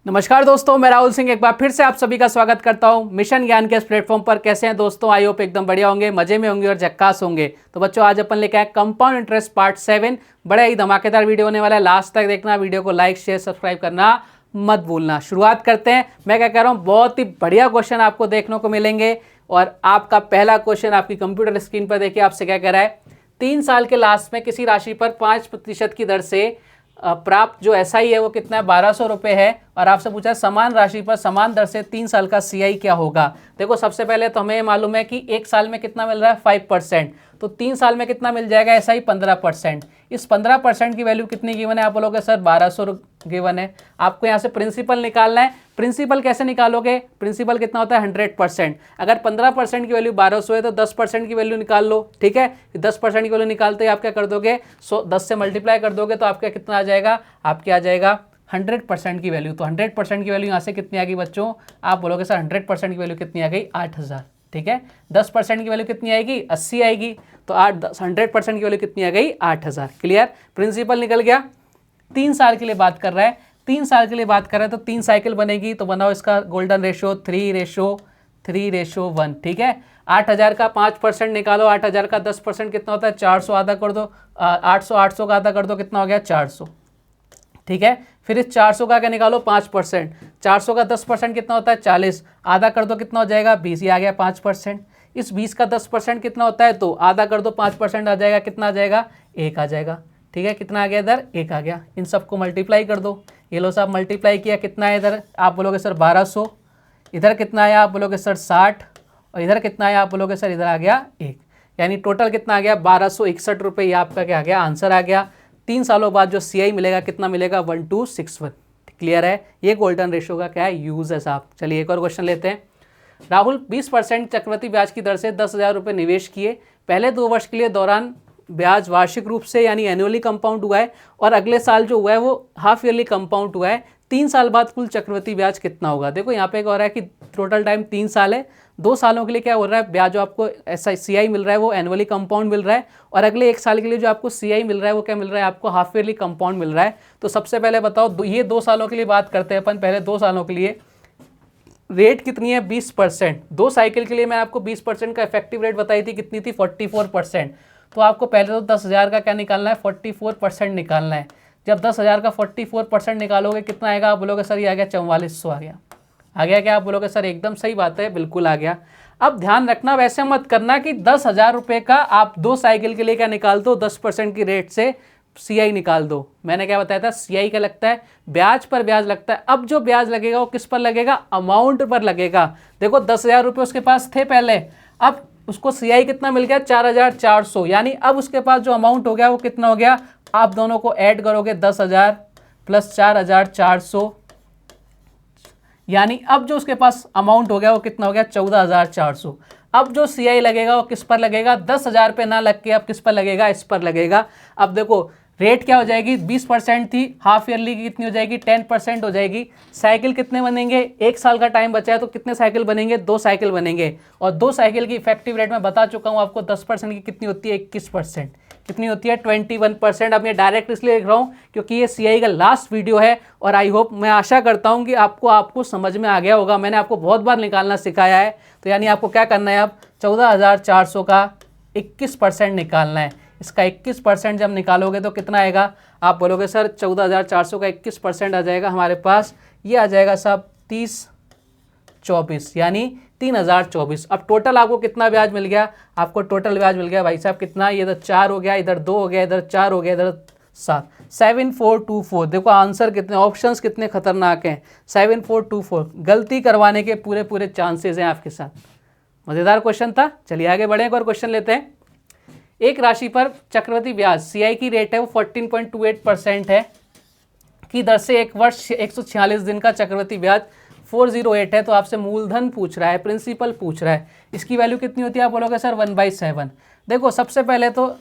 नमस्कार दोस्तों, मैं राहुल सिंह एक बार फिर से आप सभी का स्वागत करता हूं मिशन ज्ञान के इस प्लेटफॉर्म पर। कैसे हैं दोस्तों? आई होप एकदम बढ़िया होंगे, मजे में होंगे और झक्कास होंगे। तो बच्चों, आज अपन लेके आए कंपाउंड इंटरेस्ट पार्ट 7। बड़ा ही धमाकेदार वीडियो होने वाला है, लास्ट तक देखना। वीडियो को लाइक शेयर सब्सक्राइब करना मत भूलना। शुरुआत करते हैं। मैं क्या कह रहा हूँ, बहुत ही बढ़िया क्वेश्चन आपको देखने को मिलेंगे। और आपका पहला क्वेश्चन आपकी कंप्यूटर स्क्रीन पर देखिए, आपसे क्या कह रहा है। 3 साल के लास्ट में किसी राशि पर 5% की दर से प्राप्त जो एसआई है वो कितना है, 1200 रुपये है। और आपसे पूछा है समान राशि पर समान दर से 3 साल का सीआई क्या होगा। देखो, सबसे पहले तो हमें मालूम है कि 1 साल में कितना मिल रहा है, 5%। तो 3 साल में कितना मिल जाएगा एसआई, 15%। इस 15% की वैल्यू कितनी गिवन है? आप बोलोगे सर 1200 गिवन है। आपको यहाँ से प्रिंसिपल निकालना है। प्रिंसिपल कैसे निकालोगे? प्रिंसिपल कितना होता है, 100%। अगर 15% की वैल्यू 1200 है तो 10% की वैल्यू निकाल लो। ठीक है, 10% की वैल्यू निकालते ही आप क्या कर दोगे, 10 से मल्टीप्लाई कर दोगे तो आपका कितना आ जाएगा, आपके आ जाएगा 100% की वैल्यू। तो 100% की वैल्यू यहाँ से कितनी आ गई बच्चों? आप बोलोगे सर 100% की वैल्यू कितनी आ गई, 8000। ठीक है, 10% की वैल्यू कितनी आएगी, 80 आएगी। तो 100% की वैल्यू कितनी आ गई, 8000। क्लियर? प्रिंसिपल निकल गया। 3 साल के लिए बात कर रहा है, 3 साल के लिए बात कर रहा है तो 3 साइकिल बनेगी। तो बनाओ इसका गोल्डन रेशो 3:1। ठीक है, 8000 का 5% निकालो। 8000 का 10% कितना होता है, 400। आधा कर दो, 800 का आधा कर दो, कितना हो गया, 400। ठीक है, फिर इस 400 का क्या निकालो, 5%। 400 का 10% कितना होता है, 40। आधा कर दो, कितना हो जाएगा, 20। ये आ गया 5%। इस 20 का 10% कितना होता है, तो आधा कर दो, 5% आ जाएगा, कितना आ जाएगा, 1 आ जाएगा। ठीक है, कितना आ गया इधर, 1 आ गया। इन सबको मल्टीप्लाई कर दो। ये लो साहब मल्टीप्लाई किया, कितना है इधर, आप बोलोगे सर 1200। इधर कितना आया, आप बोलोगे सर 60। और इधर कितना आया, आप बोलोगे सर इधर आ गया 1। यानी टोटल कितना आ गया, 1261 रुपये। ये आपका क्या आ गया, आंसर आ गया। 3 सालों बाद जो सीआई मिलेगा कितना मिलेगा, 1261। क्लियर है? ये गोल्डन रेशो का क्या है, यूज है साहब। चलिए एक और क्वेश्चन लेते हैं। राहुल 20% चक्रवृद्धि ब्याज की दर से 10,000 रुपये निवेश किए। पहले 2 वर्ष के लिए दौरान ब्याज वार्षिक रूप से यानी एनुअली कंपाउंड हुआ है, और अगले साल जो हुआ है वो हाफ ईयरली कंपाउंड हुआ है। 3 साल बाद कुल चक्रवृद्धि ब्याज कितना होगा? देखो यहाँ पे हो रहा है कि टोटल टाइम 3 साल है। 2 सालों के लिए क्या हो रहा है, ब्याज जो आपको ऐसा सीआई मिल रहा है वो एनुअली कंपाउंड मिल रहा है, और अगले 1 साल के लिए जो आपको सीआई मिल रहा है वो क्या मिल रहा है, आपको हाफ ईयरली कंपाउंड मिल रहा है। तो सबसे पहले बताओ, ये 2 सालों के लिए बात करते हैं अपन। पहले 2 सालों के लिए रेट कितनी है, 20%। 2 साइकिल के लिए मैं आपको 20% का इफेक्टिव रेट बताई थी, कितनी थी, 44%। तो आपको पहले तो 10,000 का क्या निकालना है, 44% निकालना है। जब 10,000 का 44% निकालोगे कितना आएगा, आप बोलोगे सर ये आ गया 4400 आ गया। आ गया क्या? आप बोलोगे सर एकदम सही बात है, बिल्कुल आ गया। अब ध्यान रखना, वैसे मत करना कि 10,000 रुपये का आप 2 साइकिल के लिए क्या निकाल दो, 10% की रेट से सीआई निकाल दो। मैंने क्या बताया था, सीआई का लगता है, ब्याज पर ब्याज लगता है। अब जो ब्याज लगेगा वो किस पर लगेगा, अमाउंट पर लगेगा। देखो 10,000 रुपये उसके पास थे पहले, अब उसको सीआई कितना मिल गया, 4,400। यानी अब उसके पास जो अमाउंट हो गया वो कितना हो गया, आप दोनों को ऐड करोगे, 10,000 प्लस 4,400, यानी अब जो उसके पास अमाउंट हो गया वो कितना हो गया, 14,400। अब जो सीआई लगेगा वो किस पर लगेगा, 10,000 पे ना लग के अब किस पर लगेगा, इस पर लगेगा। अब देखो रेट क्या हो जाएगी, 20% थी, हाफ ईयरली की कितनी हो जाएगी, 10% हो जाएगी। साइकिल कितने बनेंगे, 1 साल का टाइम बचा है तो कितने साइकिल बनेंगे, 2 साइकिल बनेंगे। और 2 साइकिल की इफेक्टिव रेट मैं बता चुका हूँ आपको, 10% की कितनी होती है, 21%। कितनी होती है, 21%। अब मैं डायरेक्ट इसलिए लिख रहा हूँ क्योंकि ये सीआई का लास्ट वीडियो है, और आई होप, मैं आशा करता हूँ कि आपको समझ में आ गया होगा। मैंने आपको बहुत बार निकालना सिखाया है। तो यानी आपको क्या करना है, अब 14,400 का 21% निकालना है। इसका 21% जब निकालोगे तो कितना आएगा, आप बोलोगे सर 14,400 का 21% आ जाएगा हमारे पास, ये आ जाएगा साहब 30/24 यानी 3,024। अब टोटल आपको कितना ब्याज मिल गया, आपको टोटल ब्याज मिल गया भाई साहब कितना, ये इधर 4 हो गया, इधर 2 हो गया, इधर 4 हो गया, इधर 7, 7424। देखो आंसर कितने, ऑप्शंस कितने खतरनाक हैं, 7424। गलती करवाने के पूरे पूरे चांसेस हैं आपके साथ। मज़ेदार क्वेश्चन था। चलिए आगे बढ़े, एक और क्वेश्चन लेते हैं। एक राशि पर चक्रवृद्धि ब्याज सीआई की रेट है वो 14.28% है की दर से 1 वर्ष 146 दिन का चक्रवृद्धि ब्याज 408 है। तो आपसे मूलधन पूछ रहा है, प्रिंसिपल पूछ रहा है, इसकी वैल्यू कितनी होती है, आप बोलोगे सर 1/7। देखो सबसे पहले तो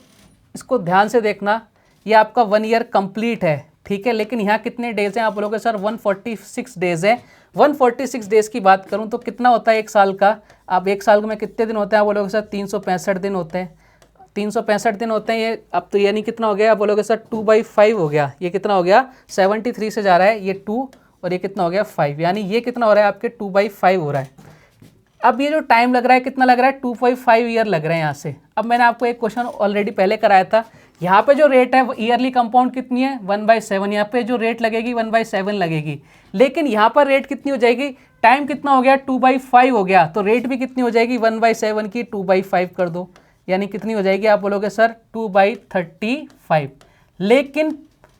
इसको ध्यान से देखना, ये आपका 1 ईयर कंप्लीट है, ठीक है, लेकिन यहाँ कितने डेज हैं, आप बोलोगे सर 146 डेज है। 146 डेज की बात करूँ तो कितना होता है 1 साल का, अब 1 साल में कितने दिन होते हैं, आप बोलोगे सर 365 दिन होते हैं। 365 दिन होते हैं ये। अब तो यानी कितना हो गया, आप बोलोगे सर 2/5 हो गया। ये कितना हो गया, 73 से जा रहा है ये 2, और ये कितना हो गया 5, यानी ये कितना हो रहा है आपके 2/5 हो रहा है। अब ये जो टाइम लग रहा है कितना लग रहा है 2.5 ईयर लग रहे हैं यहाँ से। अब मैंने आपको एक क्वेश्चन ऑलरेडी पहले कराया था, यहाँ पे जो रेट है वो ईयरली कंपाउंड कितनी है 1/7, यहाँ पे जो रेट लगेगी 1/7 लगेगी, लेकिन यहाँ पर रेट कितनी हो जाएगी, टाइम कितना हो गया 2/5 हो गया, तो रेट भी कितनी हो जाएगी 1/7 की 2/5 कर दो, यानी कितनी हो जाएगी, आप बोलोगे सर 2/35।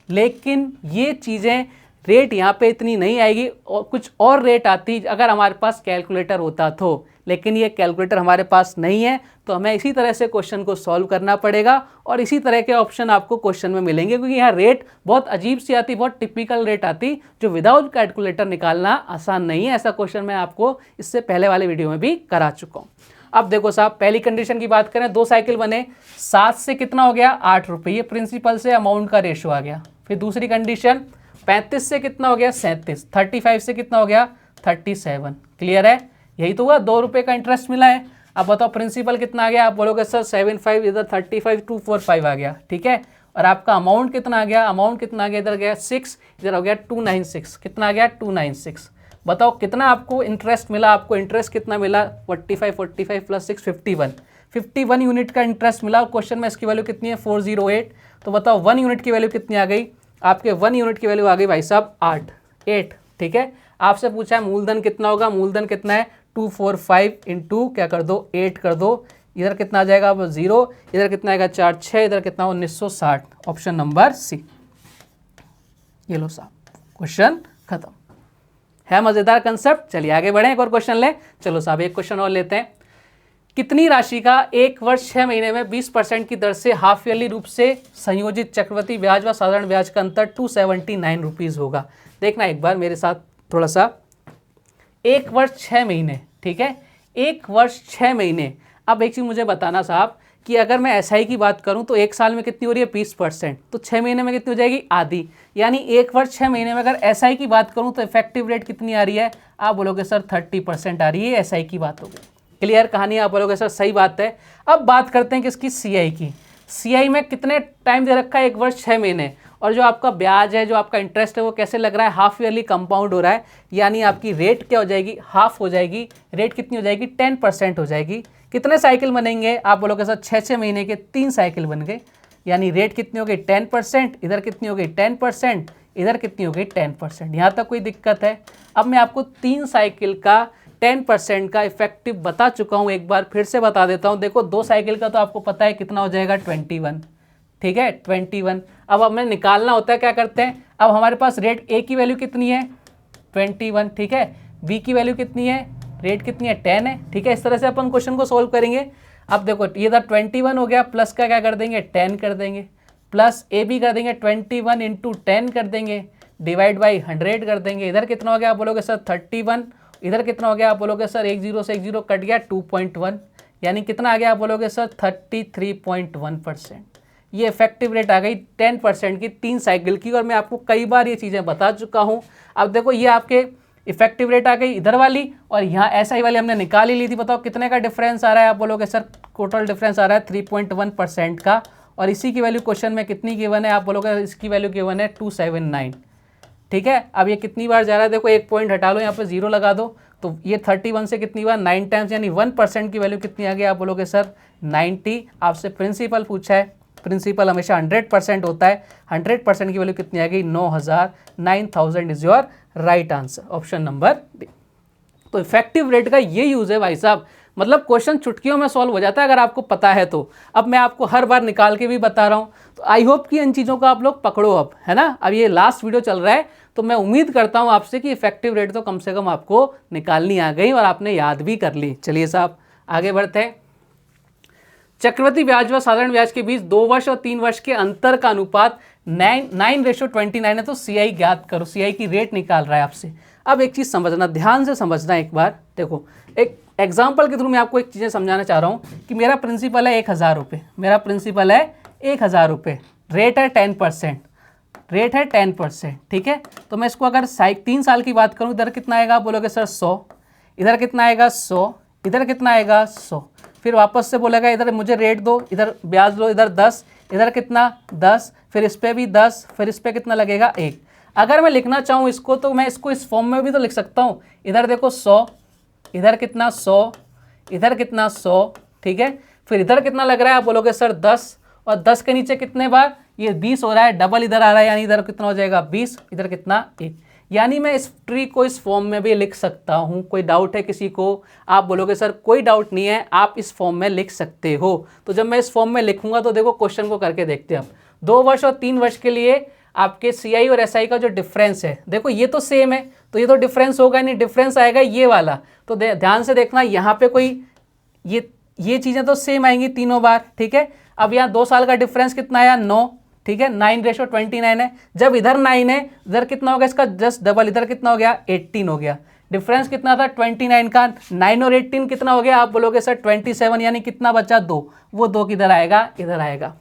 लेकिन ये चीज़ें रेट यहाँ पे इतनी नहीं आएगी, और कुछ और रेट आती अगर हमारे पास कैलकुलेटर होता तो, लेकिन ये कैलकुलेटर हमारे पास नहीं है, तो हमें इसी तरह से क्वेश्चन को सॉल्व करना पड़ेगा और इसी तरह के ऑप्शन आपको क्वेश्चन में मिलेंगे, क्योंकि यहाँ रेट बहुत अजीब सी आती, बहुत टिपिकल रेट आती जो विदाउट कैलकुलेटर निकालना आसान नहीं है। ऐसा क्वेश्चन मैं आपको इससे पहले वाले वीडियो में भी करा चुका हूँ। अब देखो साहब, पहली कंडीशन की बात करें, 2 साइकिल बने, 7 से कितना हो गया 8 रुपये, ये प्रिंसिपल से अमाउंट का रेशो आ गया। फिर दूसरी कंडीशन 35 से कितना हो गया 37, 35 से कितना हो गया 37, क्लियर है, यही तो हुआ, 2 रुपये का इंटरेस्ट मिला है। अब बताओ प्रिंसिपल कितना आ गया, आप बोलोगे सर 75, इधर 35 245 आ गया, ठीक है, और आपका अमाउंट कितना आ गया, अमाउंट कितना आ गया, इधर गया 6, इधर हो गया 296, कितना आ गया 296। बताओ कितना आपको इंटरेस्ट मिला, आपको इंटरेस्ट कितना मिला 45 प्लस 6 51 यूनिट का इंटरेस्ट मिला। क्वेश्चन में इसकी वैल्यू कितनी है 408, तो बताओ 1 यूनिट की वैल्यू कितनी आ गई, आपके 1 यूनिट की वैल्यू आ गई भाई साहब 8, ठीक है। आपसे पूछा है मूलधन कितना होगा, मूलधन कितना है 245 इंटू क्या कर दो 8 कर दो, इधर कितना आ जाएगा 0, इधर कितना आएगा 4 6, इधर कितना 1960, ऑप्शन नंबर सी। ये लो साहब, क्वेश्चन खत्म। है मजेदार कंसेप्ट, चलिए आगे बढ़े, एक और क्वेश्चन ले। चलो साहब एक क्वेश्चन और लेते हैं। कितनी राशि का 1 वर्ष 6 महीने में 20% की दर से हाफ ईयरली रूप से संयोजित चक्रवृद्धि ब्याज व साधारण ब्याज का अंतर 279 रुपीज़ होगा। देखना एक बार मेरे साथ थोड़ा सा, 1 वर्ष 6 महीने, ठीक है, 1 वर्ष 6 महीने। अब एक चीज़ मुझे बताना साहब कि अगर मैं एसआई की बात करूं तो 1 साल में कितनी हो रही है 20%, तो 6 महीने में कितनी हो जाएगी आधी, यानी 1 वर्ष 6 महीने में अगर एसआई की बात करूं तो इफेक्टिव रेट कितनी आ रही है, आप बोलोगे सर 30% आ रही है, एसआई की बात हो गई, क्लियर कहानी, आप बोलोगे सर सही बात है। अब बात करते हैं किसकी, सीआई की। सीआई में कितने टाइम दे रखा है 1 वर्ष 6 महीने, और जो आपका ब्याज है, जो आपका इंटरेस्ट है वो कैसे लग रहा है, हाफ ईयरली कंपाउंड हो रहा है, यानी आपकी रेट क्या हो जाएगी, हाफ हो जाएगी, रेट कितनी हो जाएगी 10% हो जाएगी। कितने साइकिल बनेंगे, आप बोलोगे सर 6 महीने के 3 साइकिल बन गए, यानी रेट कितनी हो गई 10%, इधर कितनी हो गई 10%, इधर कितनी हो गई 10%। यहाँ तक कोई दिक्कत है। अब मैं आपको 3 साइकिल का 10% का इफेक्टिव बता चुका हूँ, एक बार फिर से बता देता हूँ। देखो 2 साइकिल का तो आपको पता है कितना हो जाएगा 21, ठीक है 21। अब हमें निकालना होता है, क्या करते हैं, अब हमारे पास रेट ए की वैल्यू कितनी है 21, ठीक है, बी की वैल्यू कितनी है, रेट कितनी है 10 है, ठीक है। इस तरह से अपन क्वेश्चन को सोल्व करेंगे। अब देखो ये इधर 21 हो गया, प्लस का क्या कर देंगे 10 कर देंगे, प्लस ए बी कर देंगे 21 इंटू 10 कर देंगे, डिवाइड बाई 100 कर देंगे, इधर कितना हो गया, आप बोलोगे सर 31, इधर कितना हो गया, आप बोलोगे सर 1 0 से 1 0 कट गया 2.1, यानी कितना आ गया, आप बोलोगे सर 33.1%। ये इफेक्टिव रेट आ गई 10% की 3 साइकिल की, और मैं आपको कई बार ये चीज़ें बता चुका हूँ। अब देखो ये आपके इफेक्टिव रेट आ गई इधर वाली, और यहाँ एसआई वाली हमने निकाल ही ली थी। बताओ कितने का डिफरेंस आ रहा है, आप बोलोगे सर टोटल डिफरेंस आ रहा है 3.1% का, और इसी की वैल्यू क्वेश्चन में कितनी गिवन है, आप बोलोगे इसकी वैल्यू गिवन है 279, ठीक है। अब ये कितनी बार जा रहा है, देखो 1 पॉइंट हटा लो, यहाँ पे 0 लगा दो, तो ये 31 से कितनी बार 9 टाइम्स, यानी 1% की वैल्यू कितनी आ गई, आप बोलोगे सर 90। आपसे प्रिंसिपल पूछा है, प्रिंसिपल हमेशा 100% होता है, 100% की वैल्यू कितनी आ गई 9000 is your right answer, option number D. तो इफेक्टिव रेट का ये यूज़ है भाई साहब, मतलब क्वेश्चन चुटकियों में सॉल्व हो जाता है अगर आपको पता है तो। अब मैं आपको हर बार निकाल के भी बता रहा हूँ, तो आई होप कि इन चीज़ों को आप लोग पकड़ो अब, है ना। अब ये लास्ट वीडियो चल रहा है, तो मैं उम्मीद करता हूँ आपसे कि इफेक्टिव रेट तो कम से कम आपको निकालनी आ गई और आपने याद भी कर ली। चलिए साहब आगे बढ़ते हैं। चक्रवृद्धि ब्याज व साधारण ब्याज के बीच 2 वर्ष और 3 वर्ष के अंतर का अनुपात 9:29 है, तो सीआई ज्ञात करो। सीआई की रेट निकाल रहा है आपसे। अब एक चीज़ समझना, ध्यान से समझना एक बार। देखो एक एग्जाम्पल के थ्रू मैं आपको एक चीज़ें समझाना चाह रहा हूँ कि मेरा प्रिंसिपल है 1000 रुपये, मेरा प्रिंसिपल है 1000 रुपये, रेट है 10%, रेट है 10%, ठीक है। तो मैं इसको अगर 3 साल की बात करूँ, इधर कितना आएगा, बोलोगे सर 100, इधर कितना आएगा 100, इधर कितना आएगा 100, फिर वापस से बोलेगा इधर मुझे रेट दो, इधर ब्याज लो, इधर 10, इधर कितना 10, फिर इस पर भी 10, फिर इस पर कितना लगेगा 1। अगर मैं लिखना चाहूँ इसको तो मैं इसको इस फॉर्म में भी तो लिख सकता हूँ। इधर देखो 100, इधर कितना 100, इधर कितना 100, ठीक है। फिर इधर कितना लग रहा है, आप बोलोगे सर 10, और 10 के नीचे कितने बार, ये 20 हो रहा है, डबल इधर आ रहा है, यानी इधर कितना हो जाएगा 20, इधर कितना 1। यानी मैं इस ट्री को इस फॉर्म में भी लिख सकता हूँ। कोई डाउट है किसी को? आप बोलोगे सर कोई डाउट नहीं है, आप इस फॉर्म में लिख सकते हो। तो जब मैं इस फॉर्म में लिखूंगा तो देखो क्वेश्चन को करके देखते हैं आप। 2 वर्ष और 3 वर्ष के लिए आपके CI और SI का जो डिफरेंस है, देखो ये तो सेम है, तो ये तो डिफरेंस होगा नहीं, डिफरेंस आएगा ये वाला। तो ध्यान से देखना, यहाँ पे कोई ये चीज़ें तो सेम आएंगी तीनों बार, ठीक है। अब यहाँ 2 साल का डिफरेंस कितना आया, 9, ठीक है, 9:29 है। जब इधर 9 है, इधर कितना हो गया इसका जस्ट डबल, इधर कितना हो गया 18 हो गया। डिफरेंस कितना था 29 का, 9 और 18 कितना हो गया, आप बोलोगे सर 27, यानी कितना बचा 2, वो 2 किधर आएगा, इधर आएगा।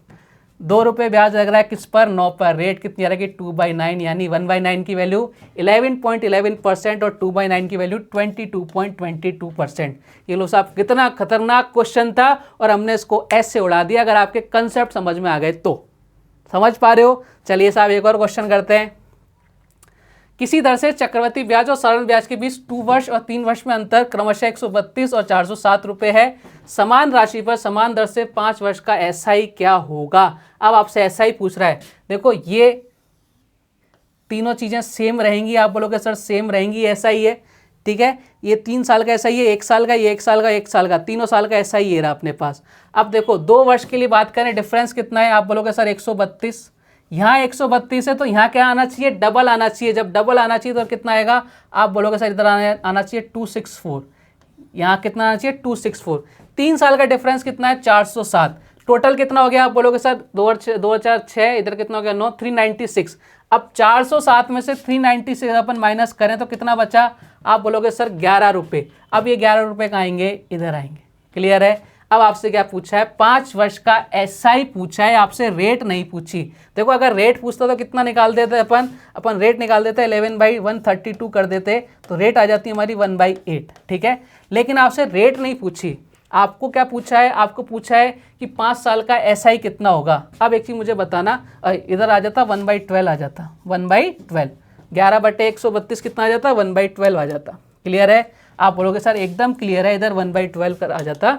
2 रुपये ब्याज लग रहा है किस पर, 9 पर। रेट कितनी आ रही है 2/9, यानी 1/9 की वैल्यू 11.11% और 2/9 की वैल्यू 22.22%। ये लो साहब कितना खतरनाक क्वेश्चन था और हमने इसको ऐसे उड़ा दिया। अगर आपके कंसेप्ट समझ में आ गए तो, समझ पा रहे हो। चलिए साहब एक और क्वेश्चन करते हैं। किसी दर से चक्रवृद्धि ब्याज और साधारण ब्याज के बीच 2 वर्ष और 3 वर्ष में अंतर क्रमशः 132 और 407 रुपये है। समान राशि पर समान दर से 5 वर्ष का SI क्या होगा। अब आपसे SI पूछ रहा है। देखो ये तीनों चीज़ें सेम रहेंगी, आप बोलोगे सर सेम रहेंगी, SI है, ठीक है। ये 3 साल का SI है, 1 साल का, ये 1 साल का, 1 साल का, तीनों साल का SI ये रहा अपने पास। अब देखो 2 वर्ष के लिए बात करें, डिफरेंस कितना है, आप बोलोगे सर 132, यहाँ 132 है तो यहाँ क्या आना चाहिए, डबल आना चाहिए। जब डबल आना चाहिए तो कितना आएगा, आप बोलोगे सर इधर आना चाहिए 264, यहाँ कितना आना चाहिए 264। 3 साल का डिफरेंस कितना है 407, टोटल कितना हो गया, आप बोलोगे सर 2006, इधर कितना हो गया 9, 396। अब 407 में से 396 अपन माइनस करें तो कितना बचा, आप बोलोगे सर 11 रुपये। अब ये 11 रुपये कहाँ आएंगे, इधर आएंगे। क्लियर है। अब आपसे क्या पूछा है, 5 वर्ष का SI पूछा है, आपसे रेट नहीं पूछी। देखो अगर रेट पूछता तो कितना निकाल देते अपन रेट निकाल देते 11/132 कर देते, तो रेट आ जाती है हमारी 1/8, ठीक है। लेकिन आपसे रेट नहीं पूछी, आपको क्या पूछा है, आपको पूछा है कि 5 साल का SI कितना होगा। अब एक चीज़ मुझे बताना, इधर आ जाता 1/12 आ जाता, 1/12, 11/132 कितना आ जाता, 1/12 आ जाता। क्लियर है। आप बोलोगे सर एकदम क्लियर है, इधर 1/12 कर आ जाता,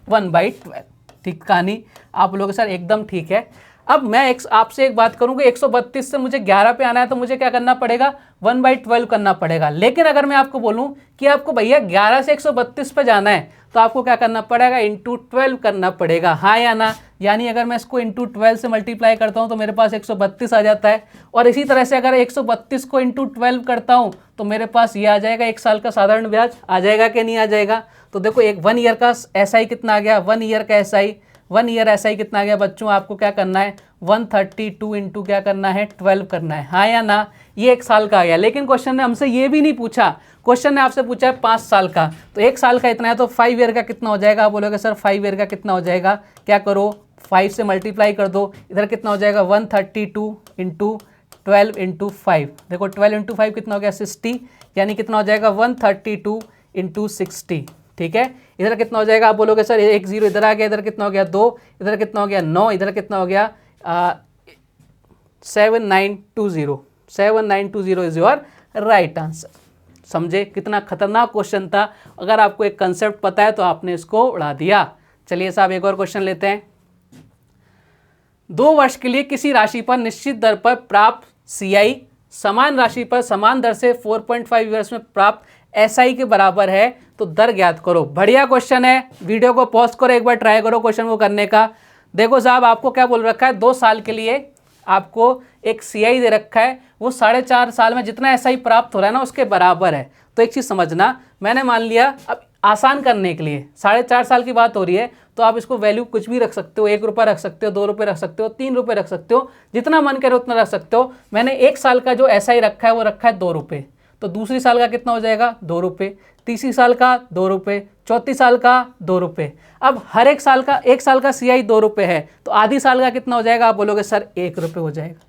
1/12, ठीक कहानी। आप बोलोगे सर एकदम ठीक है। अब मैं आपसे एक बात करूँ कि 132 से मुझे 11 पे आना है तो मुझे क्या करना पड़ेगा, 1/12 करना पड़ेगा। लेकिन अगर मैं आपको बोलूँ कि आपको भैया 11 से 132 पे जाना है तो आपको क्या करना पड़ेगा, इंटू 12 करना पड़ेगा, हाँ या ना। यानी अगर मैं इसको इंटू 12 से मल्टीप्लाई करता हूँ तो मेरे पास 132 आ जाता है। और इसी तरह से अगर 132 को इंटू 12 करता हूँ तो मेरे पास ये आ जाएगा, 1 साल का साधारण ब्याज आ जाएगा कि नहीं आ जाएगा। तो देखो एक 1 ईयर का SI कितना आ गया, 1 ईयर का SI, 1 ईयर SI कितना आ गया बच्चों, आपको क्या करना है 132 इंटू क्या करना है 12 करना है, हाँ या ना। ये 1 साल का आ गया। लेकिन क्वेश्चन ने हमसे ये भी नहीं पूछा, क्वेश्चन ने आपसे पूछा है 5 साल का। तो 1 साल का इतना है तो 5 ईयर का कितना हो जाएगा, आप बोलोगे सर 5 ईयर का कितना हो जाएगा, क्या करो 5 से मल्टीप्लाई कर दो, इधर कितना हो जाएगा 132 इंटू 12 इंटू 5। देखो 12 इंटू 5 कितना हो गया 60, यानी कितना हो जाएगा 132 इंटू 60, ठीक है। इधर कितना हो जाएगा, आप बोलोगे सर 1 0 इधर आ गया, इधर कितना हो गया 2, इधर कितना हो गया 9, इधर कितना हो गया 7920, 7920 इज योर राइट आंसर। समझे कितना खतरनाक क्वेश्चन था। अगर आपको एक कंसेप्ट पता है तो आपने इसको उड़ा दिया। चलिए साहब एक और क्वेश्चन लेते हैं। 2 वर्ष के लिए किसी राशि पर निश्चित दर पर प्राप्त CI समान राशि पर समान दर से 4.5 ईयर्स में प्राप्त SI के बराबर है तो दर ज्ञात करो। बढ़िया क्वेश्चन है, वीडियो को पॉज करो, एक बार ट्राई करो क्वेश्चन को करने का। देखो साहब आपको क्या बोल रखा है, 2 साल के लिए आपको एक CI दे रखा है, वो 4.5 साल में जितना SI प्राप्त हो रहा है ना उसके बराबर है। तो एक चीज़ समझना, मैंने मान लिया, अब आसान करने के लिए 4.5 साल की बात हो रही है तो आप इसको वैल्यू कुछ भी रख सकते हो, 1 रुपया रख सकते हो, 2 रुपये रख सकते हो, 3 रुपये रख सकते हो, जितना मन करे उतना रख सकते हो। मैंने 1 साल का जो SI रखा है वो रखा है 2 रुपये, तो दूसरी साल का कितना हो जाएगा 2 रुपये, तीसरी साल का 2 रुपये, चौथी साल का 2 रुपये। अब हर 1 साल का CI 2 रुपये है तो आधी साल का कितना हो जाएगा, आप बोलोगे सर 1 रुपये हो जाएगा।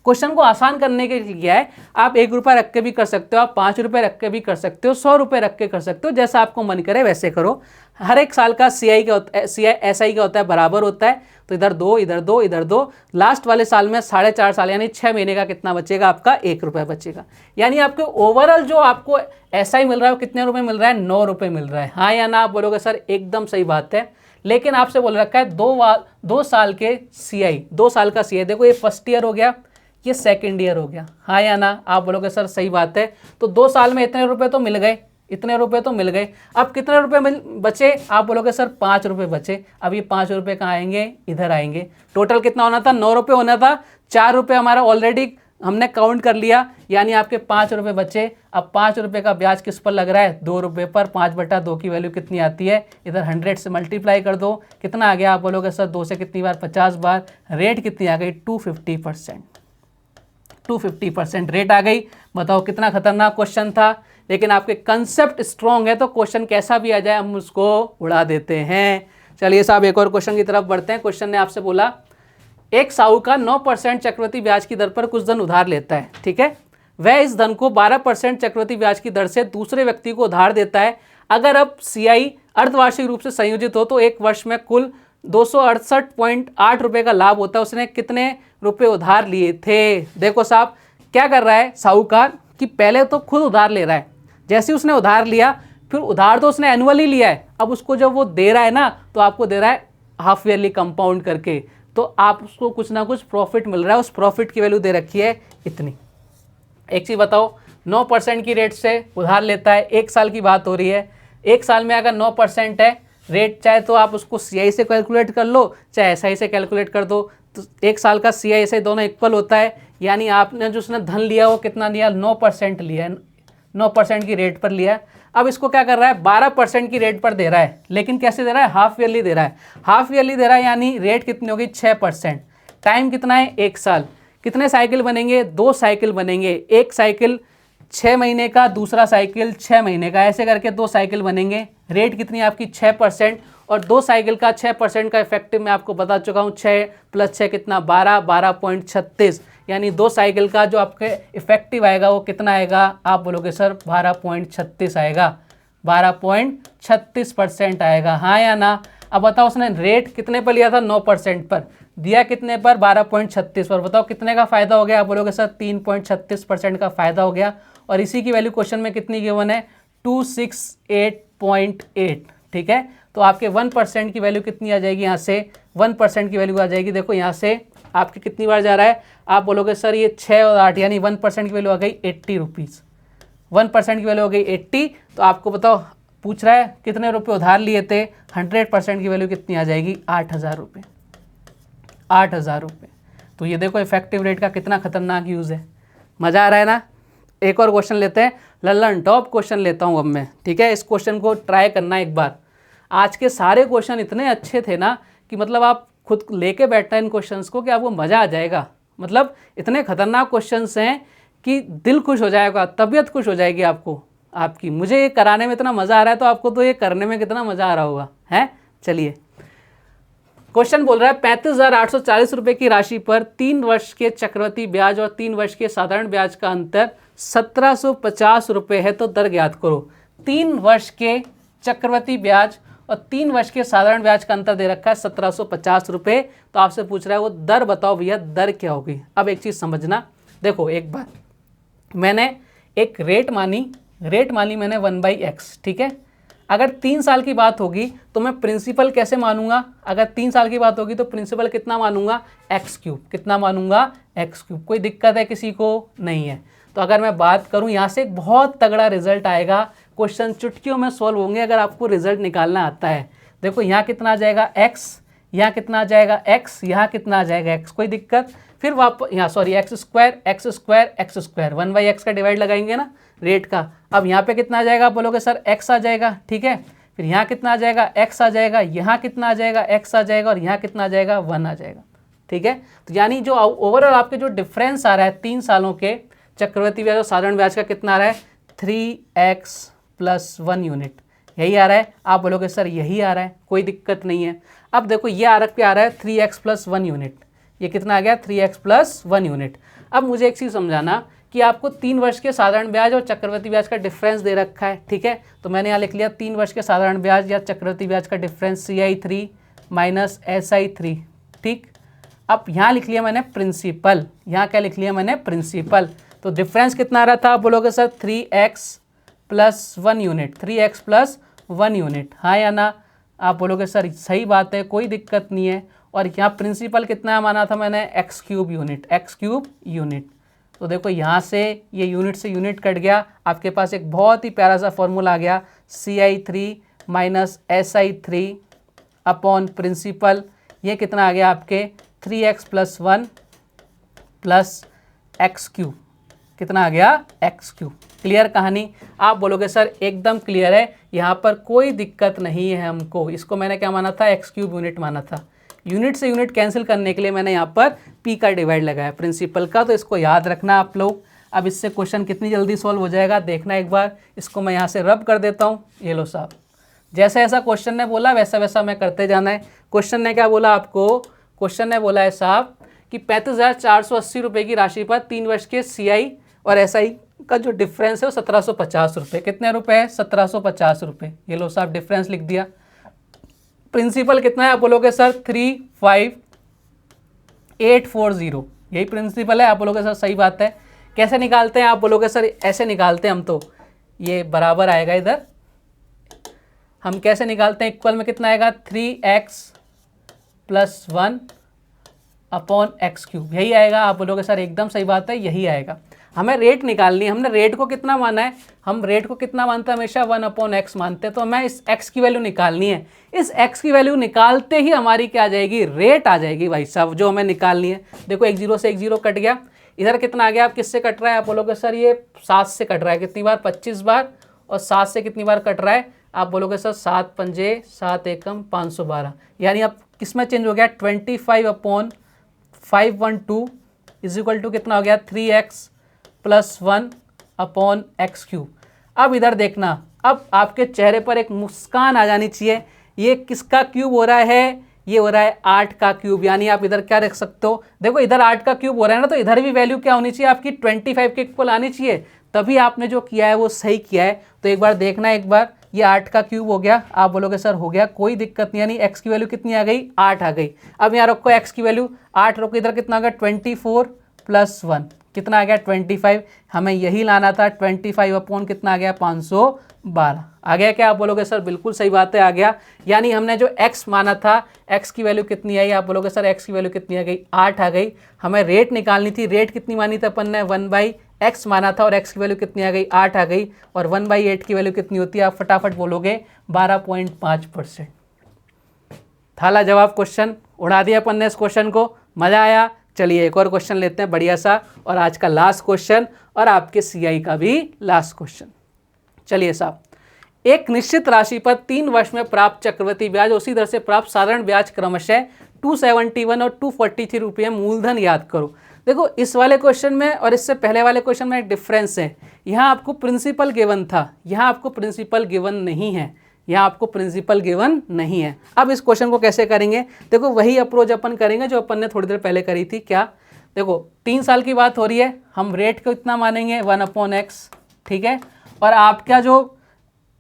क्वेश्चन को आसान करने के लिए क्या है, आप 1 रुपया रख के भी कर सकते हो, आप 5 रुपये रख के भी कर सकते हो, 100 रुपये रख के कर सकते हो, जैसा आपको मन करे वैसे करो। हर एक साल का CI का होता है, SI का होता है, बराबर होता है, तो इधर 2 इधर 2 इधर 2, लास्ट वाले साल में 4.5 साल यानी 6 महीने का कितना बचेगा आपका, 1 रुपया बचेगा। यानी आपके ओवरऑल जो आपको SI मिल रहा है वो कितने रुपये मिल रहा है, 9 रुपये मिल रहा है। हाँ या ना आप बोलोगे सर एकदम सही बात है, लेकिन आपसे बोल रखा है 2 साल के CI, 2 साल का CI, देखो ये फर्स्ट ईयर हो गया, ये सेकंड ईयर हो गया। हाँ या ना आप बोलोगे सर सही बात है, तो 2 साल में इतने रुपए तो मिल गए, इतने रुपए तो मिल गए। अब कितने रुपए बचे, आप बोलोगे सर 5 रुपये बचे। अब ये 5 रुपये कहाँ आएंगे, इधर आएंगे। टोटल कितना होना था, 9 रुपये होना था, 4 रुपये हमारा ऑलरेडी हमने काउंट कर लिया, यानी आपके 5 रुपये बचे। अब 5 रुपये का ब्याज किस पर लग रहा है, 2 रुपये पर। 5/2 की वैल्यू कितनी आती है, इधर 100 से मल्टीप्लाई कर दो, कितना आ गया, आप बोलोगे सर 2 से कितनी बार, 50 बार। रेट कितनी आ गई, 250%, 250% रेट आ गई। बताओ कितना खतरनाक क्वेश्चन था, लेकिन आपके कंसेप्ट स्ट्रॉन्ग है तो क्वेश्चन कैसा भी आ जाए हम उसको उड़ा देते हैं। चलिए साहब एक और क्वेश्चन की तरफ बढ़ते हैं। क्वेश्चन ने आपसे बोला एक साहूकार 9% चक्रवृद्धि ब्याज की दर पर कुछ धन उधार लेता है, ठीक है, वह इस धन को 12% चक्रवृद्धि ब्याज की दर से दूसरे व्यक्ति को उधार देता है। अगर अब CI अर्धवार्षिक रूप से संयोजित हो तो एक वर्ष में कुल 268.8 रुपये का लाभ होता है। उसने कितने रुपए उधार लिए थे। देखो साहब क्या कर रहा है साहूकार कि पहले तो खुद उधार ले रहा है, जैसे उसने उधार लिया फिर उधार तो उसने एनुअली लिया है, अब उसको जब वो दे रहा है ना तो आपको दे रहा है हाफ ईयरली कंपाउंड करके, तो आप उसको कुछ ना कुछ प्रॉफिट मिल रहा है। उस प्रॉफिट की वैल्यू दे रखी है इतनी। एक चीज़ बताओ, 9% की रेट से उधार लेता है, 1 साल की बात हो रही है। 1 साल में अगर 9% है रेट, चाहे तो आप उसको CI से कैलकुलेट कर लो चाहे SI से कैलकुलेट कर दो, तो 1 साल का CI SI दोनों इक्वल होता है। यानी आपने जो उसने धन लिया वो कितना लिया, 9% लिया है, 9% की रेट पर लिया है। अब इसको क्या कर रहा है, 12% की रेट पर दे रहा है, लेकिन कैसे दे रहा है, हाफ ईयरली दे रहा है। हाफ ईयरली दे रहा है यानी रेट कितनी होगी, 6%। टाइम कितना है, 1 साल। कितने साइकिल बनेंगे, 2 साइकिल बनेंगे। एक साइकिल 6 महीने का, दूसरा साइकिल 6 महीने का, ऐसे करके 2 साइकिल बनेंगे। रेट कितनी है आपकी, 6%। और 2 साइकिल का 6% का इफेक्टिव मैं आपको बता चुका हूँ, 6 + 6 कितना, 12.36, यानी 2 साइकिल का जो आपके इफेक्टिव आएगा वो कितना आएगा, आप बोलोगे सर 12.36 आएगा, 12.36% आएगा। हाँ या ना। अब बताओ उसने रेट कितने पर लिया था, 9% पर, दिया कितने पर, 12.36 पर। बताओ कितने का फ़ायदा हो गया, आप बोलोगे सर 3.36% का फ़ायदा हो गया। और इसी की वैल्यू क्वेश्चन में कितनी गिवन है, 268.8, ठीक है। तो आपके 1% की वैल्यू कितनी आ जाएगी, यहाँ से 1% की वैल्यू आ जाएगी। देखो यहाँ से आपके कितनी बार जा रहा है, आप बोलोगे सर ये 6 और 8, यानी 1% की वैल्यू आ गई 80 रुपीज़। 1% की वैल्यू हो गई 80। तो आपको बताओ पूछ रहा है कितने रुपए उधार लिए थे, 100% की वैल्यू कितनी आ जाएगी, 8,000 रुपये, 8,000 रुपये। तो ये देखो इफेक्टिव रेट का कितना खतरनाक यूज़ है। मज़ा आ रहा है ना। एक और क्वेश्चन लेते हैं, लल्लन टॉप क्वेश्चन लेता हूँ अब मैं, ठीक है। इस क्वेश्चन को ट्राई करना एक बार। आज के सारे क्वेश्चन इतने अच्छे थे ना कि मतलब आप खुद लेके बैठना इन क्वेश्चंस को कि आपको मज़ा आ जाएगा। मतलब इतने खतरनाक क्वेश्चंस हैं कि दिल खुश हो जाएगा, तबीयत खुश हो जाएगी आपको आपकी। मुझे ये कराने में इतना मज़ा आ रहा है तो आपको तो ये करने में कितना मज़ा आ रहा होगा, है। चलिए क्वेश्चन बोल रहा है 35,840 रुपये की राशि पर 3 वर्ष के चक्रवृद्धि ब्याज और 3 वर्ष के साधारण ब्याज का अंतर 1750 रुपये है, तो दर ज्ञात करो। 3 वर्ष के चक्रवृद्धि ब्याज और 3 वर्ष के साधारण ब्याज का अंतर दे रखा है 1750 रुपये। तो आपसे पूछ रहा है वो दर बताओ भैया, दर क्या होगी। अब एक चीज़ समझना, देखो एक बार मैंने एक रेट मानी मैंने 1/x, ठीक है। अगर 3 साल की बात होगी तो मैं प्रिंसिपल कैसे मानूंगा, अगर 3 साल की बात होगी तो प्रिंसिपल कितना मानूंगा, x3, कितना मानूंगा, x3। कोई दिक्कत है किसी को, नहीं है। तो अगर मैं बात करूं यहाँ से एक बहुत तगड़ा रिजल्ट आएगा, क्वेश्चन चुटकियों में सॉल्व होंगे अगर आपको रिजल्ट निकालना आता है। देखो यहाँ कितना आ जाएगा x, यहाँ कितना आ जाएगा x, यहाँ कितना आ जाएगा x, कोई दिक्कत। फिर वापस यहाँ सॉरी x², 1/x का डिवाइड लगाएंगे ना रेट का। अब यहाँ पे कितना आ जाएगा, आप बोलोगे सर x आ जाएगा, ठीक है। फिर यहाँ कितना आ जाएगा, x आ जाएगा, यहाँ कितना आ जाएगा, x आ जाएगा, और यहाँ कितना आ जाएगा, 1 आ जाएगा, ठीक है। तो यानी जो ओवरऑल आपके जो डिफरेंस आ रहा है 3 सालों के चक्रवृद्धि ब्याज और साधारण ब्याज का कितना आ रहा है, 3x + 1 यूनिट, यही आ रहा है। आप बोलोगे सर यही आ रहा है, कोई दिक्कत नहीं है। अब देखो ये आ रहा है 3x + 1 यूनिट, ये कितना आ गया, 3x + 1 यूनिट। अब मुझे एक चीज़ समझाना कि आपको 3 वर्ष के साधारण ब्याज और चक्रवृद्धि ब्याज का डिफरेंस दे रखा है, ठीक है। तो मैंने यहाँ लिख लिया 3 वर्ष के साधारण ब्याज या चक्रवृद्धि ब्याज का डिफरेंस CI3 माइनस SI3, ठीक। अब यहाँ लिख लिया मैंने प्रिंसिपल, यहाँ क्या लिख लिया मैंने प्रिंसिपल। तो डिफरेंस कितना आ रहा था, आप बोलोगे sir 3x plus 1 unit, 3x plus 1 unit, हाँ या ना। आप बोलोगे सर सही बात है, कोई दिक्कत नहीं है। और यहाँ प्रिंसिपल कितना माना था मैंने, x³ यूनिट, x³ यूनिट। तो देखो यहाँ से ये यूनिट से यूनिट कट गया, आपके पास एक बहुत ही प्यारा सा फॉर्मूला आ गया, CI3 minus SI3 upon principal. ये कितना आ गया आपके 3x प्लस 1 प्लस x³, कितना आ गया x³। क्लियर कहानी। आप बोलोगे सर एकदम क्लियर है, यहाँ पर कोई दिक्कत नहीं है हमको। इसको मैंने क्या माना था, x³ यूनिट माना था। यूनिट से यूनिट कैंसिल करने के लिए मैंने यहाँ पर p का डिवाइड लगाया प्रिंसिपल का, तो इसको याद रखना आप लोग। अब इससे क्वेश्चन कितनी जल्दी सॉल्व हो जाएगा देखना एक बार। इसको मैं यहाँ से रब कर देता हूँ, ये लो साहब। जैसा ऐसा क्वेश्चन ने बोला वैसा वैसा मैं करते जाना है। क्वेश्चन ने क्या बोला आपको, क्वेश्चन ने बोला है साहब कि 35,480 रुपये की राशि पर 3 वर्ष के CI और SI का जो डिफरेंस है वो 1750 रुपये। कितने रुपए है, 1750 रुपये। ये लो साहब डिफरेंस लिख दिया। प्रिंसिपल कितना है, आप बोलोगे सर 35840, यही प्रिंसिपल है। आप बोलोगे सर सही बात है। कैसे निकालते हैं, आप बोलोगे सर ऐसे निकालते हैं हम, तो ये बराबर आएगा इधर। हम कैसे निकालते हैं, इक्वल में कितना आएगा 3x प्लस 1 अपॉन x³, यही आएगा। आप बोलोगे सर एकदम सही बात है, यही आएगा। हमें रेट निकालनी है, हमने रेट को कितना माना है, हम रेट को कितना मानते हैं, हमेशा 1/x मानते हैं। तो हमें इस x की वैल्यू निकालनी है। इस x की वैल्यू निकालते ही हमारी क्या आ जाएगी, रेट आ जाएगी भाई साहब, जो हमें निकालनी है। देखो 1 0 से 1 0 कट गया, इधर कितना आ गया, आप किससे कट रहा है, आप बोलोगे सर ये 7 से कट रहा है। कितनी बार, 25 बार। और 7 से कितनी बार कट रहा है, आप बोलोगे सर 7 पंजे 7 एकम 512, यानी अब किस में चेंज हो गया, 25/512 इज इक्वल टू कितना हो गया 3x प्लस 1 अपॉन x³। अब इधर देखना, अब आपके चेहरे पर एक मुस्कान आ जानी चाहिए। ये किसका क्यूब हो रहा है, ये हो रहा है 8 का क्यूब, यानी आप इधर क्या रख सकते हो, देखो इधर 8 का क्यूब हो रहा है ना, तो इधर भी वैल्यू क्या होनी चाहिए आपकी 25 के इक्वल आनी चाहिए, तभी आपने जो किया है वो सही किया है। तो एक बार देखना, एक बार ये 8 का क्यूब हो गया, आप बोलोगे सर हो गया, कोई दिक्कत नहीं, यानी x की वैल्यू कितनी आ गई, 8 आ गई। अब यहाँ रखो x की वैल्यू 8, रखो इधर कितना आ गया 24 प्लस 1, कितना आ गया 25। हमें यही लाना था, 25 अपॉन कितना आ गया 512 आ गया क्या, आप बोलोगे सर बिल्कुल सही बात है, आ गया। यानी हमने जो x माना था, x की वैल्यू कितनी आई, आप बोलोगे सर x की वैल्यू कितनी आ गई, 8 आ गई। हमें रेट निकालनी थी, रेट कितनी मानी थी अपन ने, 1/x माना था, और x की वैल्यू कितनी आ गई, 8 आ गई। और 1/8 की वैल्यू कितनी होती है, आप फटाफट बोलोगे 12.5%। थाला जवाब क्वेश्चन, उड़ा दिया अपन ने इस क्वेश्चन को, मज़ा आया। चलिए एक और क्वेश्चन लेते हैं बढ़िया सा, और आज का लास्ट क्वेश्चन, और आपके CI का भी लास्ट क्वेश्चन। चलिए साहब, एक निश्चित राशि पर 3 वर्ष में प्राप्त चक्रवृद्धि ब्याज, उसी दर से प्राप्त साधारण ब्याज क्रमशः 271 और 243 रुपये मूलधन याद करो। देखो इस वाले क्वेश्चन में और इससे पहले वाले क्वेश्चन में एक डिफरेंस है। यहाँ आपको प्रिंसिपल गिवन था, यहाँ आपको प्रिंसिपल गिवन नहीं है, यहाँ आपको प्रिंसिपल गिवन नहीं है। अब इस क्वेश्चन को कैसे करेंगे, देखो वही अप्रोच अपन करेंगे जो अपन ने थोड़ी देर पहले करी थी। क्या, देखो 3 साल की बात हो रही है, हम रेट को इतना मानेंगे 1/x, ठीक है, और आपका जो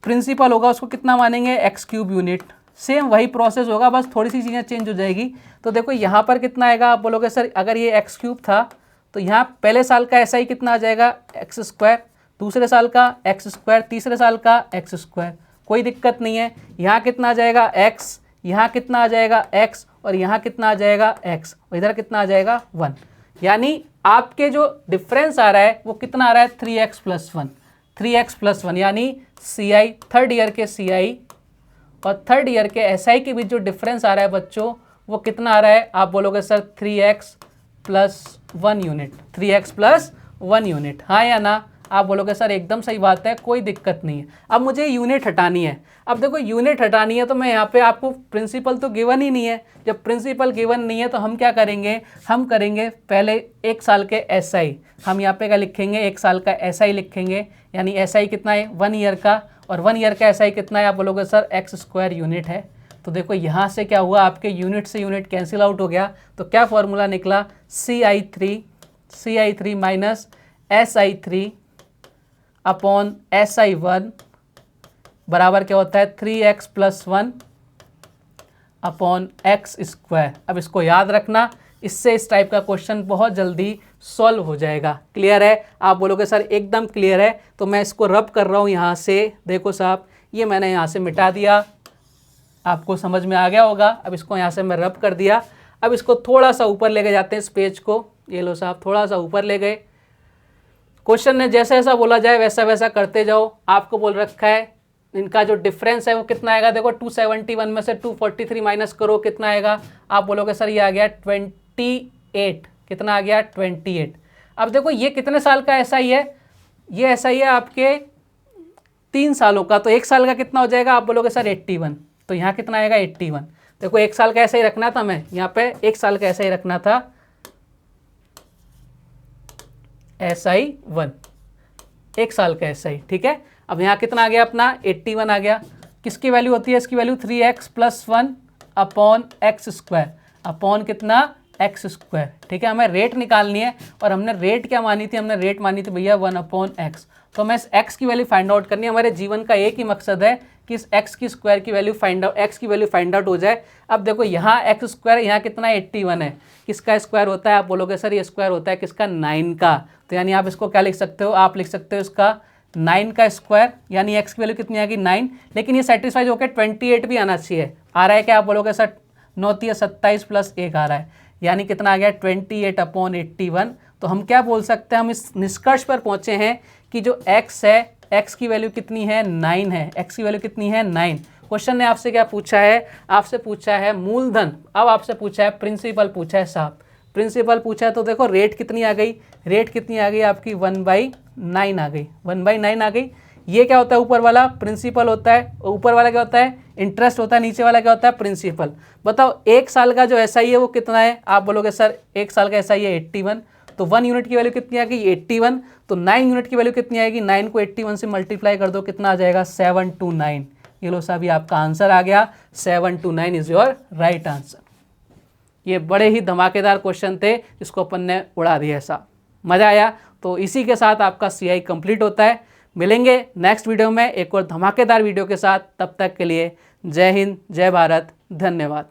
प्रिंसिपल होगा उसको कितना मानेंगे x³ यूनिट। सेम वही प्रोसेस होगा, बस थोड़ी सी चीज़ें चेंज हो जाएगी। तो देखो यहाँ पर कितना आएगा, आप बोलोगे सर अगर ये x³ था तो यहाँ पहले साल का SI कितना आ जाएगा x², दूसरे साल का x², तीसरे साल का x², कोई दिक्कत नहीं है। यहाँ कितना आ जाएगा x, यहाँ कितना आ जाएगा x, और यहाँ कितना आ जाएगा x, और इधर कितना आ जाएगा 1। यानी आपके जो डिफरेंस आ रहा है वो कितना आ रहा है 3x प्लस 1, 3x प्लस 1, यानी CI थर्ड ईयर के CI और थर्ड ईयर के SI के बीच जो डिफरेंस आ रहा है बच्चों वो कितना आ रहा है, आप बोलोगे sir 3x plus 1 unit, 3x plus 1 unit, हाँ या ना। आप बोलोगे सर एकदम सही बात है, कोई दिक्कत नहीं है। अब मुझे यूनिट हटानी है। अब देखो यूनिट हटानी है तो मैं यहाँ पे, आपको प्रिंसिपल तो गिवन ही नहीं है। जब प्रिंसिपल गिवन नहीं है तो हम क्या करेंगे, हम करेंगे पहले 1 साल के SI, हम यहाँ पे क्या लिखेंगे, 1 साल का SI लिखेंगे, यानी SI कितना है 1 ईयर का, और 1 ईयर का SI कितना है, आप बोलोगे सर x² यूनिट है। तो देखो यहाँ से क्या हुआ, आपके यूनिट से यूनिट कैंसिल आउट हो गया, तो क्या फॉर्मूला निकला, CI3 CI3 minus SI3 upon SI1 बराबर क्या होता है 3x plus 1 upon x square. अब इसको याद रखना, इससे इस टाइप का क्वेश्चन बहुत जल्दी सॉल्व हो जाएगा। क्लियर है? आप बोलोगे सर एकदम क्लियर है, तो मैं इसको रब कर रहा हूँ यहाँ से। देखो साहब, ये मैंने यहाँ से मिटा दिया, आपको समझ में आ गया होगा। अब इसको यहाँ से मैं रब कर दिया। अब इसको थोड़ा सा ऊपर लेके जाते हैं इस पेज को। ये लो साहब, थोड़ा सा ऊपर ले गए। क्वेश्चन ने जैसा जैसा बोला जाए वैसा वैसा करते जाओ। आपको बोल रखा है इनका जो डिफरेंस है वो कितना आएगा। देखो 271 में से 243 माइनस करो, कितना आएगा। आप बोलोगे सर ये आ गया 28। कितना आ गया 28। अब देखो ये कितने साल का ऐसा ही है, ये ऐसा ही है आपके 3 सालों का। तो 1 साल का कितना हो जाएगा। आप बोलोगे सर 81, तो यहाँ कितना आएगा 81। देखो 1 साल का ऐसा ही रखना था, मैं यहाँ पे 1 साल का ऐसा ही रखना था, SI1 1 साल का ऐसा ही। ठीक है, अब यहाँ कितना आ गया अपना 81 आ गया। किसकी वैल्यू होती है, इसकी value 3x plus 1 upon x square upon कितना एक्स स्क्वायर। ठीक है, हमें रेट निकालनी है और हमने रेट क्या मानी थी, हमने रेट मानी थी भैया 1 अपॉन एक्स। तो हमें इस x की वैल्यू फाइंड आउट करनी है। हमारे जीवन का एक ही मकसद है कि इस x की स्क्वायर की वैल्यू फाइंड आउट, x की वैल्यू फाइंड आउट हो जाए। अब देखो यहाँ एक्स स्क्वायर, यहाँ कितना 81 है, किसका स्क्वायर होता है। आप बोलोगे सर ये स्क्वायर होता है किसका 9 का। तो यानी आप इसको क्या लिख सकते हो, आप लिख सकते हो इसका 9 का स्क्वायर, यानी x की वैल्यू कितनी आएगी 9। लेकिन ये सेटिस्फाइज होकर 28 भी आना चाहिए। आ रहा है क्या, आप बोलोगे सर 9 × 27 प्लस 1 आ रहा है, यानी कितना आ गया 28 अपॉन 81। तो हम क्या बोल सकते हैं, हम इस निष्कर्ष पर पहुंचे हैं कि जो x है, x की वैल्यू कितनी है 9 है, x की वैल्यू कितनी है 9। क्वेश्चन ने आपसे क्या पूछा है, आपसे पूछा है मूलधन, अब आपसे पूछा है प्रिंसिपल पूछा है साहब, प्रिंसिपल पूछा है। तो देखो रेट कितनी आ गई, रेट कितनी आ गई आपकी 1/9 आ गई, 1/9 आ गई। ये क्या होता है, ऊपर वाला प्रिंसिपल होता है, ऊपर वाला क्या होता है इंटरेस्ट होता है, नीचे वाला क्या होता है प्रिंसिपल। बताओ 1 साल का जो SI है वो कितना है। आप बोलोगे सर 1 साल का SI है 81, तो 1 यूनिट की वैल्यू कितनी आ गई 81। तो 9 यूनिट की वैल्यू कितनी आएगी, 9 को 81 से मल्टीप्लाई कर दो, कितना आ जाएगा 729। ये लो साहब, ये आपका आंसर आ गया, 729 इज योर राइट आंसर। ये बड़े ही धमाकेदार क्वेश्चन थे, इसको अपन ने उड़ा दिया ऐसा, मज़ा आया। तो इसी के साथ आपका CI कंप्लीट होता है। मिलेंगे नेक्स्ट वीडियो में एक और धमाकेदार वीडियो के साथ, तब तक के लिए जय हिंद, जय भारत, धन्यवाद।